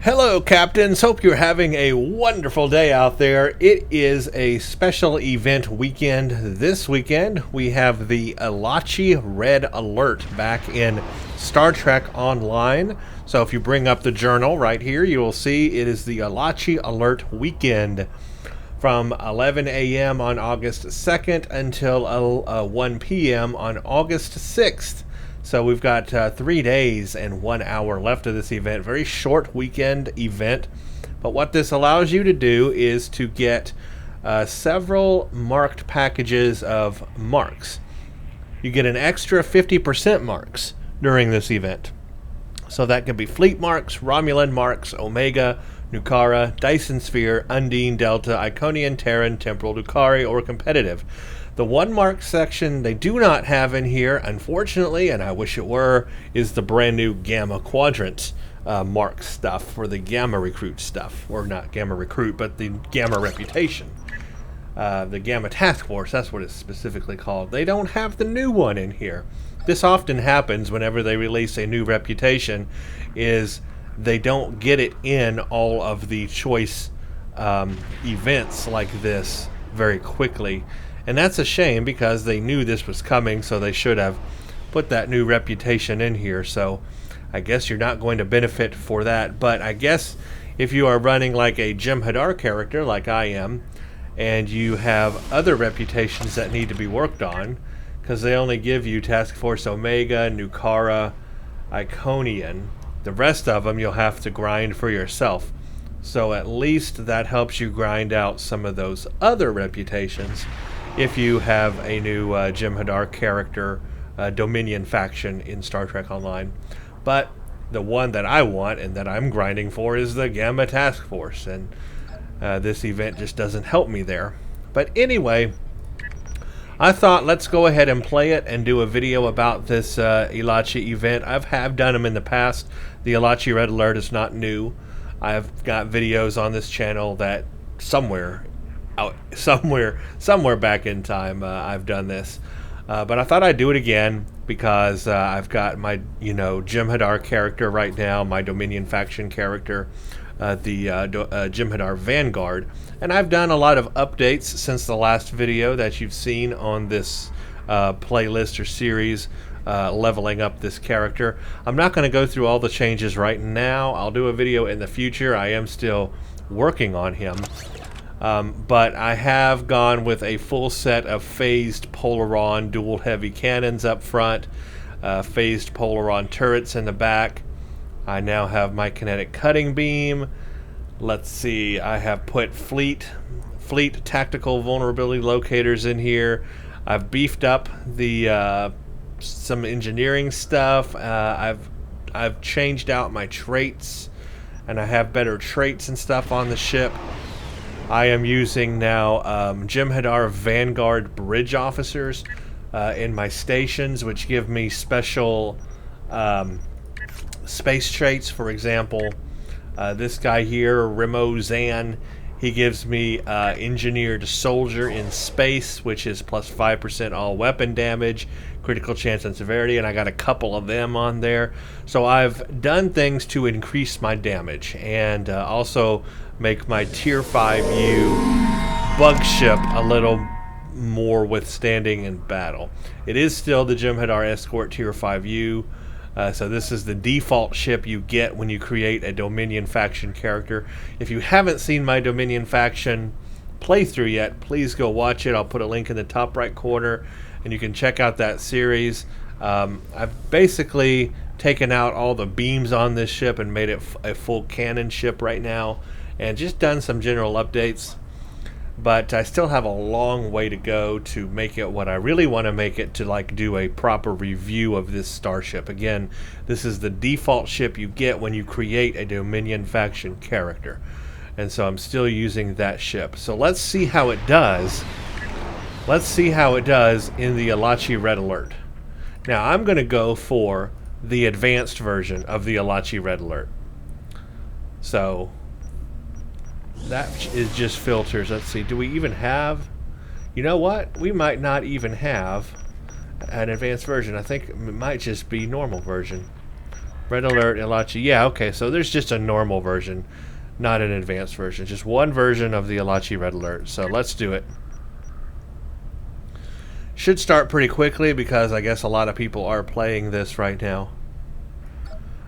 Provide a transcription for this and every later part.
Hello, Captains. Hope you're having a wonderful day out there. It is a special event weekend. This weekend, we have the Elachi Red Alert back in Star Trek Online. So if you bring up the journal right here, you will see it is the Elachi Alert weekend from 11 a.m. on August 2nd until 1 p.m. on August 6th. So we've got 3 days and 1 hour left of this event. Very short weekend event. But what this allows you to do is to get several marked packages of marks. You get an extra 50% marks during this event. So that could be Fleet marks, Romulan marks, Omega, Nukara, Dyson Sphere, Undine, Delta, Iconian, Terran, Temporal, Nukari, or Competitive. The one mark section they do not have in here, unfortunately, and I wish it were, is the brand new Gamma Quadrant mark stuff for the Gamma Recruit stuff. Or not Gamma Recruit, but the Gamma Reputation. The Gamma Task Force, that's what it's specifically called. They don't have the new one in here. This often happens whenever they release a new reputation, is they don't get it in all of the choice events like this very quickly. And that's a shame because they knew this was coming, so they should have put that new reputation in here. So I guess you're not going to benefit for that. But I guess if you are running like a Jem'Hadar character like I am, and you have other reputations that need to be worked on, because they only give you Task Force Omega, Nukara, Iconian. The rest of them you'll have to grind for yourself. So at least that helps you grind out some of those other reputations if you have a new Jem'Hadar character Dominion faction in Star Trek Online. But the one that I want and that I'm grinding for is the Gamma Task Force, and this event just doesn't help me there. But anyway, I thought let's go ahead and play it and do a video about this Elachi event. I've done them in the past. The Elachi Red Alert is not new. I've got videos on this channel that somewhere back in time I've done this. But I thought I'd do it again because I've got my Jem'Hadar character right now, my Dominion faction character, the Jem'Hadar Vanguard, and I've done a lot of updates since the last video that you've seen on this playlist or series, leveling up this character. I'm not going to go through all the changes right now. I'll do a video in the future. I am still working on him. But I have gone with a full set of phased Polaron dual heavy cannons up front, phased Polaron turrets in the back. I now have my kinetic cutting beam. Let's see, I have put fleet tactical vulnerability locators in here. I've beefed up the some engineering stuff. I've changed out my traits, and I have better traits and stuff on the ship. I am using now Jem'Hadar Vanguard bridge officers in my stations, which give me special space traits. For example, this guy here, Remo Zan, he gives me Engineered Soldier in Space, which is plus 5% all weapon damage, critical chance and severity, and I got a couple of them on there. So I've done things to increase my damage and also make my Tier 5-U bug ship a little more withstanding in battle. It is still the Jem'Hadar Escort Tier 5-U. So this is the default ship you get when you create a Dominion faction character. If you haven't seen my Dominion faction playthrough yet, please go watch it. I'll put a link in the top right corner, and you can check out that series. I've basically taken out all the beams on this ship and made it a full cannon ship right now, and just done some general updates. But I still have a long way to go to make it what I really want to make it, to like do a proper review of this starship. Again, this is the default ship you get when you create a Dominion faction character, and so I'm still using that ship. So let's see how it does. Let's see how it does in the Elachi Red Alert. Now I'm going to go for the advanced version of the Elachi Red Alert. So that is just filters. Let's see, do we even have, you know what, we might not even have an advanced version. I think it might just be normal version. Red Alert, Elachi. Yeah, okay, so there's just a normal version, not an advanced version. Just one version of the Elachi Red Alert. So let's do it. Should start pretty quickly because I guess a lot of people are playing this right now.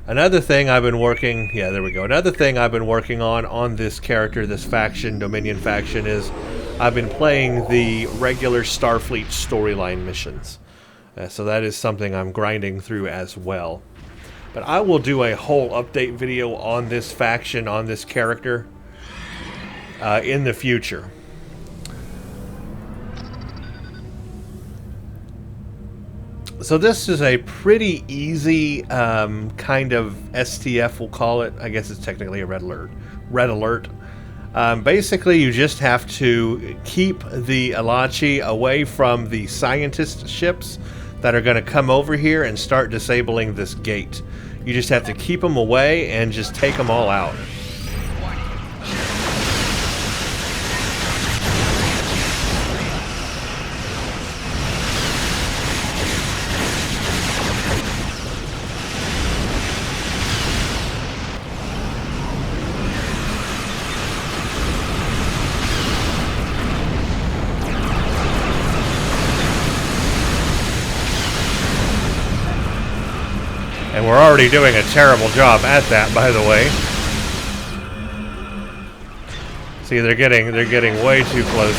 Another thing I've been working... Yeah, there we go. Another thing I've been working on this character, this faction, Dominion faction, is I've been playing the regular Starfleet storyline missions. So that is something I'm grinding through as well. But I will do a whole update video on this faction, on this character, in the future. So this is a pretty easy kind of STF, we'll call it. I guess it's technically a Red Alert. Red Alert. Basically, you just have to keep the Elachi away from the scientist ships that are going to come over here and start disabling this gate. You just have to keep them away and just take them all out. And we're already doing a terrible job at that, by the way. See, they're getting way too close.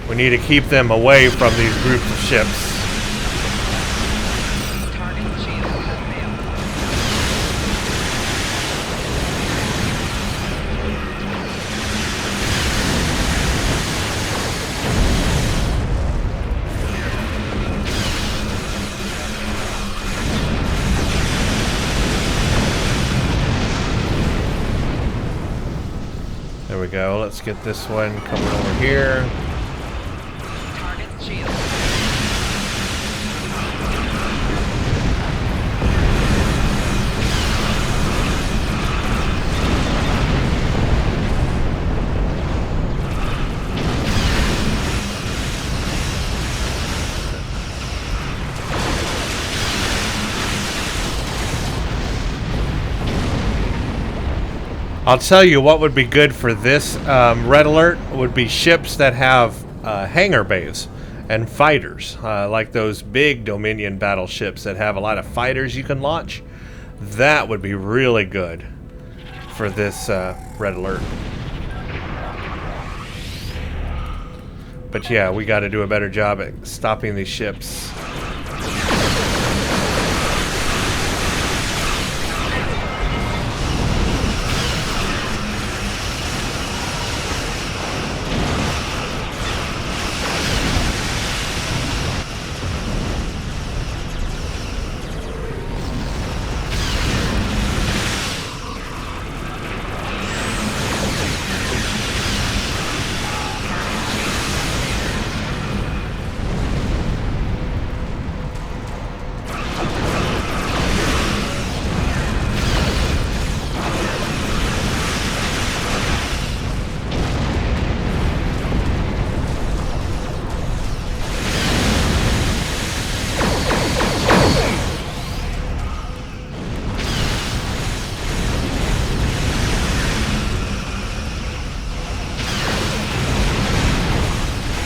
We need to keep them away from these groups of ships. There we go. Let's get this one coming over here. Target shield. I'll tell you what would be good for this Red Alert would be ships that have hangar bays and fighters, like those big Dominion battleships that have a lot of fighters you can launch. That would be really good for this Red Alert. But yeah, we got to do a better job at stopping these ships.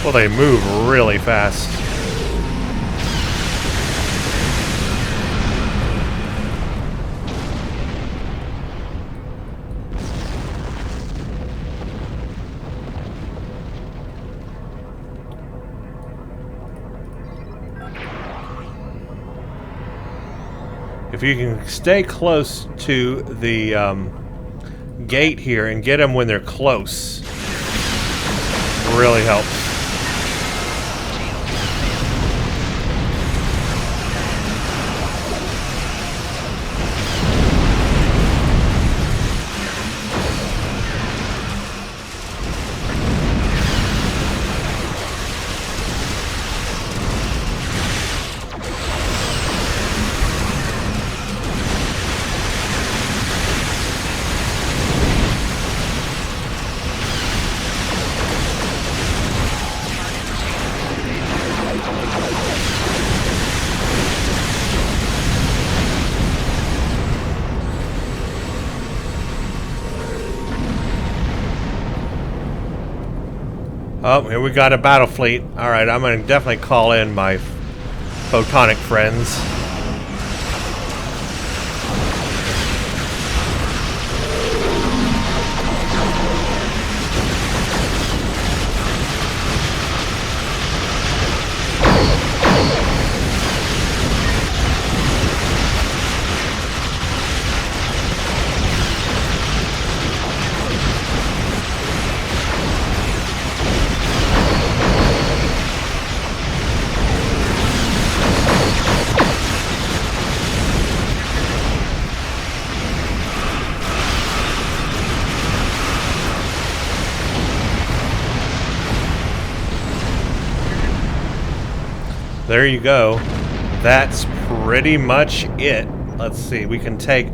Well, they move really fast. If you can stay close to the gate here and get them when they're close, really helps. Oh, here we got a battle fleet. Alright, I'm going to definitely call in my photonic friends. There you go. That's pretty much it. Let's see. We can take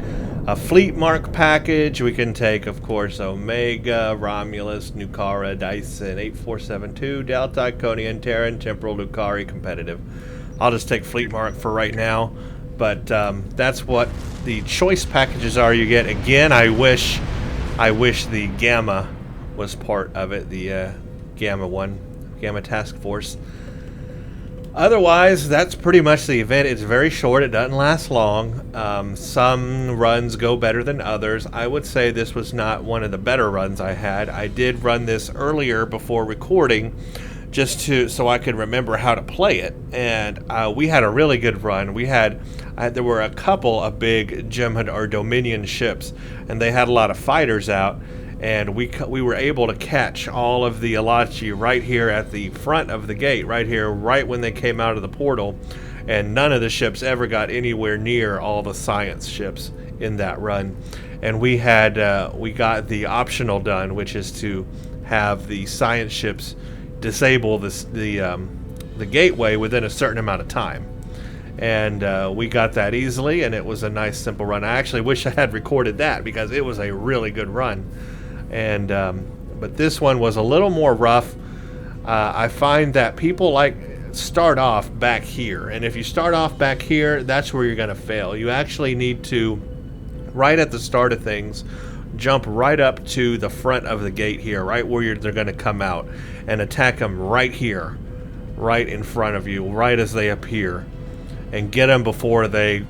a fleet mark package. We can take, of course, Omega, Romulus, Nukara, Dyson, 8472, Delta, Iconian, Terran, Temporal, Lucari, Competitive. I'll just take fleet mark for right now. But that's what the choice packages are you get. Again, I wish the Gamma was part of it. The Gamma Task Force. Otherwise, that's pretty much the event. It's very short. It doesn't last long. Some runs go better than others. I would say this was not one of the better runs I had. I did run this earlier before recording just so I could remember how to play it. And we had a really good run. There were a couple of big Jem'Hadar Dominion ships, and they had a lot of fighters out. And we were able to catch all of the Elachi right here at the front of the gate, right here, right when they came out of the portal. And none of the ships ever got anywhere near all the science ships in that run. And we got the optional done, which is to have the science ships disable the gateway within a certain amount of time. And we got that easily, and it was a nice, simple run. I actually wish I had recorded that because it was a really good run. And but this one was a little more rough. I find that people start off back here, and if you start off back here, that's where you're going to fail. You actually need to, right at the start of things, jump right up to the front of the gate here, right where they're going to come out, and attack them right here, right in front of you, right as they appear, and get them before they,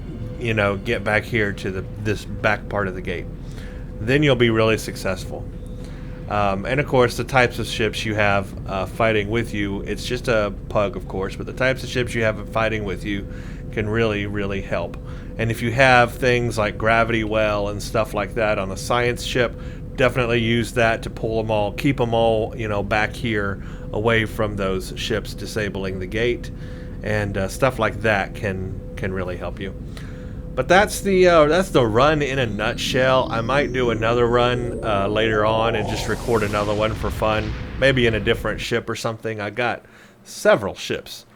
get back here to this back part of the gate. Then you'll be really successful. And of course, the types of ships you have fighting with you, it's just a pug, of course, but the types of ships you have fighting with you can really, really help. And if you have things like gravity well and stuff like that on a science ship, definitely use that to pull them all, keep them all, back here away from those ships disabling the gate, and stuff like that can really help you. But that's the run in a nutshell. I might do another run later on and just record another one for fun, maybe in a different ship or something. I got several ships,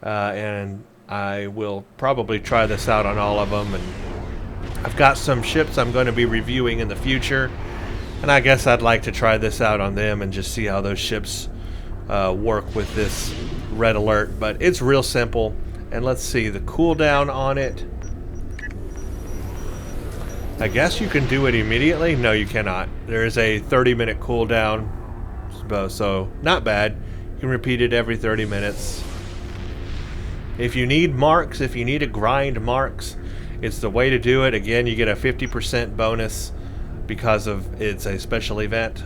and I will probably try this out on all of them. And I've got some ships I'm going to be reviewing in the future, and I guess I'd like to try this out on them and just see how those ships work with this Red Alert. But it's real simple, and let's see the cooldown on it. I guess you can do it immediately. No, you cannot. There is a 30-minute cooldown, so not bad. You can repeat it every 30 minutes. If you need marks, if you need to grind marks, it's the way to do it. Again, you get a 50% bonus because it's a special event.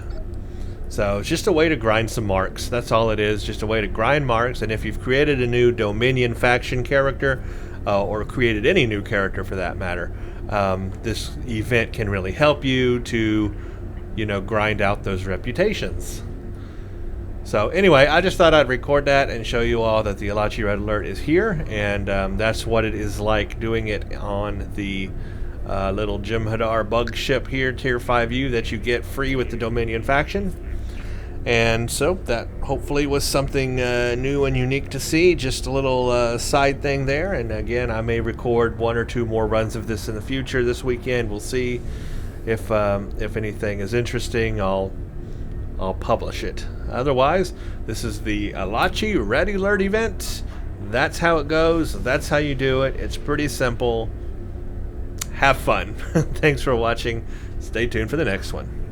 So it's just a way to grind some marks. That's all it is, just a way to grind marks. And if you've created a new Dominion faction character, or created any new character for that matter, this event can really help you to, grind out those reputations. So anyway, I just thought I'd record that and show you all that the Elachi Red Alert is here, and that's what it is like doing it on the little Jem'Hadar bug ship here, Tier 5-U, that you get free with the Dominion faction. And so that hopefully was something new and unique to see, just a little side thing there. And again, I may record one or two more runs of this in the future this weekend. We'll see if anything is interesting. I'll publish it. Otherwise, this is the Elachi Red Alert event. That's how it goes. That's how you do it. It's pretty simple. Have fun. Thanks for watching. Stay tuned for the next one.